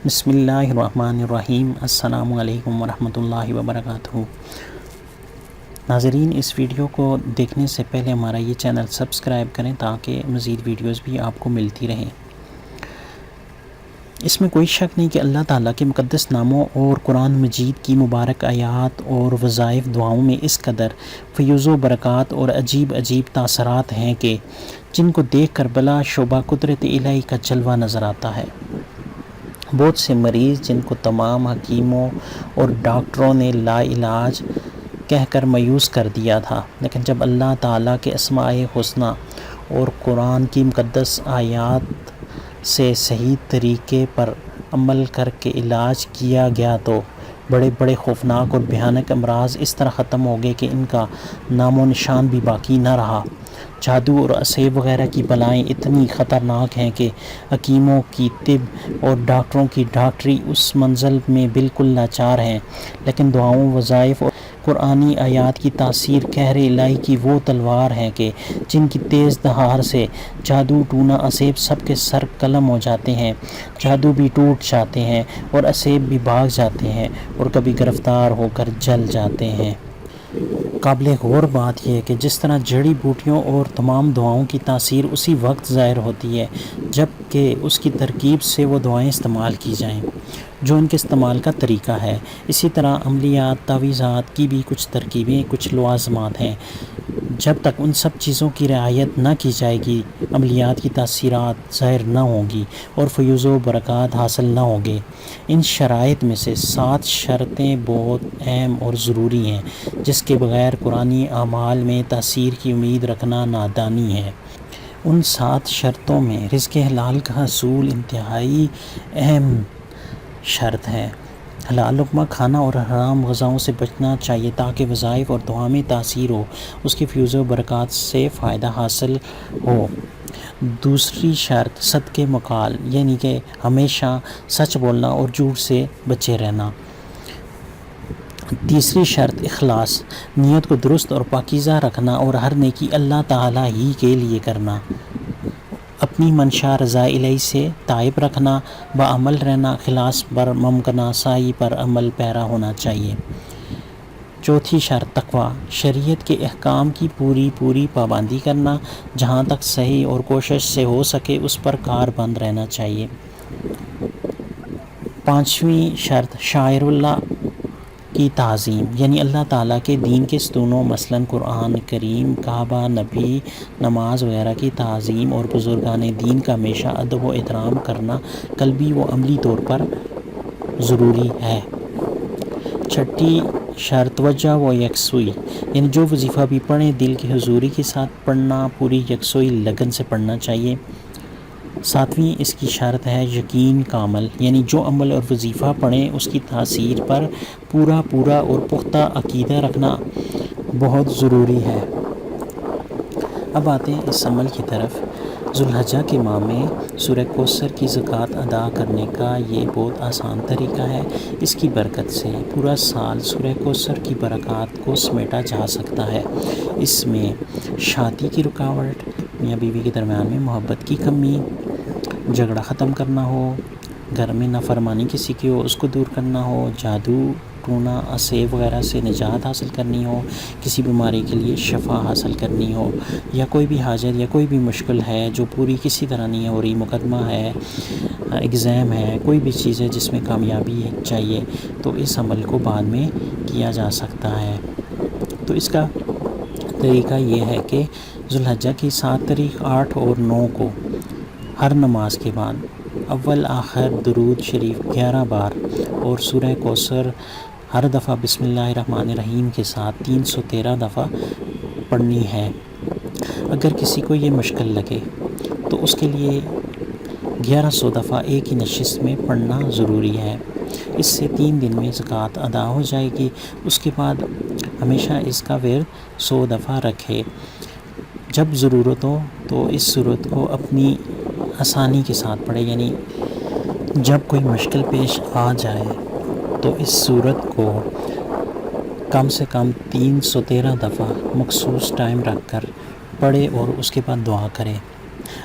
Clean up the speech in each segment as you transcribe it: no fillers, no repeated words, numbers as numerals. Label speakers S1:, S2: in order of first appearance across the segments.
S1: بسم اللہ الرحمن الرحیم۔ السلام علیکم ورحمۃ اللہ وبرکاتہ۔ ناظرین، اس ویڈیو کو دیکھنے سے پہلے ہمارا یہ چینل سبسکرائب کریں تاکہ مزید ویڈیوز بھی آپ کو ملتی رہیں۔ اس میں کوئی شک نہیں کہ اللہ تعالیٰ کے مقدس ناموں اور قرآن مجید کی مبارک آیات اور وظائف دعاؤں میں اس قدر فیوز و برکات اور عجیب عجیب تاثرات ہیں کہ جن کو دیکھ کر بلا شبہ قدرت الہی کا جلوہ نظر آتا ہے۔ بہت سے مریض جن کو تمام حکیموں اور ڈاکٹروں نے لا علاج کہہ کر مایوس کر دیا تھا، لیکن جب اللہ تعالیٰ کے اسماء حسنی اور قرآن کی مقدس آیات سے صحیح طریقے پر عمل کر کے علاج کیا گیا تو بڑے بڑے خوفناک اور بھیانک امراض اس طرح ختم ہو گئے کہ ان کا نام و نشان بھی باقی نہ رہا۔ جادو اور اسیب وغیرہ کی بلائیں اتنی خطرناک ہیں کہ حکیموں کی طب اور ڈاکٹروں کی ڈاکٹری اس منزل میں بالکل لاچار ہیں، لیکن دعاؤں، وظائف اور قرآنی آیات کی تاثیر قہر الہی کی وہ تلوار ہے کہ جن کی تیز دھار سے جادو، ٹونا، اسیب سب کے سر قلم ہو جاتے ہیں، جادو بھی ٹوٹ جاتے ہیں اور اسیب بھی بھاگ جاتے ہیں اور کبھی گرفتار ہو کر جل جاتے ہیں۔ قابل غور بات یہ ہے کہ جس طرح جڑی بوٹیوں اور تمام دعاؤں کی تاثیر اسی وقت ظاہر ہوتی ہے جب کہ اس کی ترکیب سے وہ دعائیں استعمال کی جائیں جو ان کے استعمال کا طریقہ ہے، اسی طرح عملیات، تعویذات کی بھی کچھ ترکیبیں، کچھ لوازمات ہیں۔ جب تک ان سب چیزوں کی رعایت نہ کی جائے گی، عملیات کی تاثیرات ظاہر نہ ہوں گی اور فیوز و برکات حاصل نہ ہوں گے۔ ان شرائط میں سے 7 شرطیں بہت اہم اور ضروری ہیں جس کے بغیر قرآنی اعمال میں تاثیر کی امید رکھنا نادانی ہے۔ ان 7 شرطوں میں رزق حلال کا حصول انتہائی اہم شرط ہے۔ حلال لقمہ کھانا اور حرام غذاؤں سے بچنا چاہیے تاکہ وظائف اور دعا میں تاثیر ہو، اس کی فیوز و برکات سے فائدہ حاصل ہو۔ دوسری شرط صدق مقال، یعنی کہ ہمیشہ سچ بولنا اور جھوٹ سے بچے رہنا۔ تیسری شرط اخلاص، نیت کو درست اور پاکیزہ رکھنا اور ہر نیکی اللہ تعالیٰ ہی کے لیے کرنا۔ اپنی منشا رضا الہی سے تائب رکھنا، بعمل رہنا، اخلاص پر ممکنہ سعی پر عمل پیرا ہونا چاہیے۔ چوتھی شرط تقویٰ، شریعت کے احکام کی پوری پابندی کرنا، جہاں تک صحیح اور کوشش سے ہو سکے اس پر کاربند رہنا چاہیے۔ پانچویں شرط شاعر اللہ کی تعظیم، یعنی اللہ تعالیٰ کے دین کے ستونوں مثلاً قرآن کریم، کعبہ، نبی، نماز وغیرہ کی تعظیم اور بزرگان دین کا ہمیشہ ادب و احترام کرنا قلبی و عملی طور پر ضروری ہے۔ چھٹی شرط توجہ و یکسوئی، یعنی جو وظیفہ بھی پڑھیں دل کی حضوری کے ساتھ پڑھنا، پوری یکسوئی لگن سے پڑھنا چاہیے۔ ساتویں اس کی شرط ہے یقین کامل، یعنی جو عمل اور وظیفہ پڑھیں اس کی تاثیر پر پورا اور پختہ عقیدہ رکھنا بہت ضروری ہے۔ اب آتے ہیں اس عمل کی طرف۔ ذو الحجہ کے ماہ میں سورہ کوثر کی زکوٰۃ ادا کرنے کا یہ بہت آسان طریقہ ہے۔ اس کی برکت سے پورا سال سورہ کوثر کی برکات کو سمیٹا جا سکتا ہے۔ اس میں شادی کی رکاوٹ، میاں بیوی کے درمیان میں محبت کی کمی، جھگڑا ختم کرنا ہو، گھر میں نافرمانی کسی کی ہو اس کو دور کرنا ہو، جادو، ٹونا، اسیب وغیرہ سے نجات حاصل کرنی ہو، کسی بیماری کے لیے شفا حاصل کرنی ہو، یا کوئی بھی حاجت یا کوئی بھی مشکل ہے جو پوری کسی طرح نہیں ہو رہی، مقدمہ ہے، ایگزام ہے، کوئی بھی چیز ہے جس میں کامیابی چاہیے، تو اس عمل کو بعد میں کیا جا سکتا ہے۔ تو اس کا طریقہ یہ ہے کہ ذو الحجہ کی 7 تاریخ، 8 اور 9 کو ہر نماز کے بعد اول آخر درود شریف 11 بار اور سورہ کوثر ہر دفعہ بسم اللہ الرحمن الرحیم کے ساتھ 313 دفعہ پڑھنی ہے۔ اگر کسی کو یہ مشکل لگے تو اس کے لیے 1100 دفعہ ایک ہی نشست میں پڑھنا ضروری ہے۔ اس سے 3 دن میں زکوٰۃ ادا ہو جائے گی۔ اس کے بعد ہمیشہ اس کا ورد 100 دفعہ رکھے۔ جب ضرورت ہو تو اس صورت کو اپنی آسانی کے ساتھ پڑھے، یعنی جب کوئی مشکل پیش آ جائے تو اس صورت کو کم سے کم 313 دفعہ مخصوص ٹائم رکھ کر پڑھے اور اس کے بعد دعا کرے۔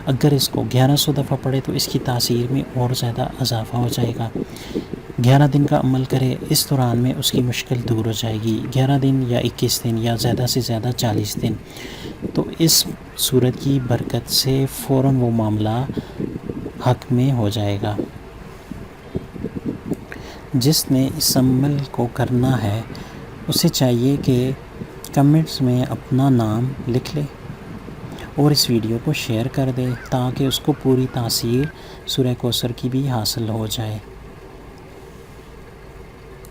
S1: اگر اس کو 1100 دفعہ پڑھے تو اس کی تاثیر میں اور زیادہ اضافہ ہو جائے گا۔ 11 دن کا عمل کرے، اس دوران میں اس کی مشکل دور ہو جائے گی۔ 11 دن یا 21 دن یا زیادہ سے زیادہ 40 دن، تو اس سورت کی برکت سے فوراً وہ معاملہ حق میں ہو جائے گا۔ جس نے اس عمل کو کرنا ہے اسے چاہیے کہ کمنٹس میں اپنا نام لکھ لے اور اس ویڈیو کو شیئر کر دے تاکہ اس کو پوری تاثیر سورہ کوثر کی بھی حاصل ہو جائے۔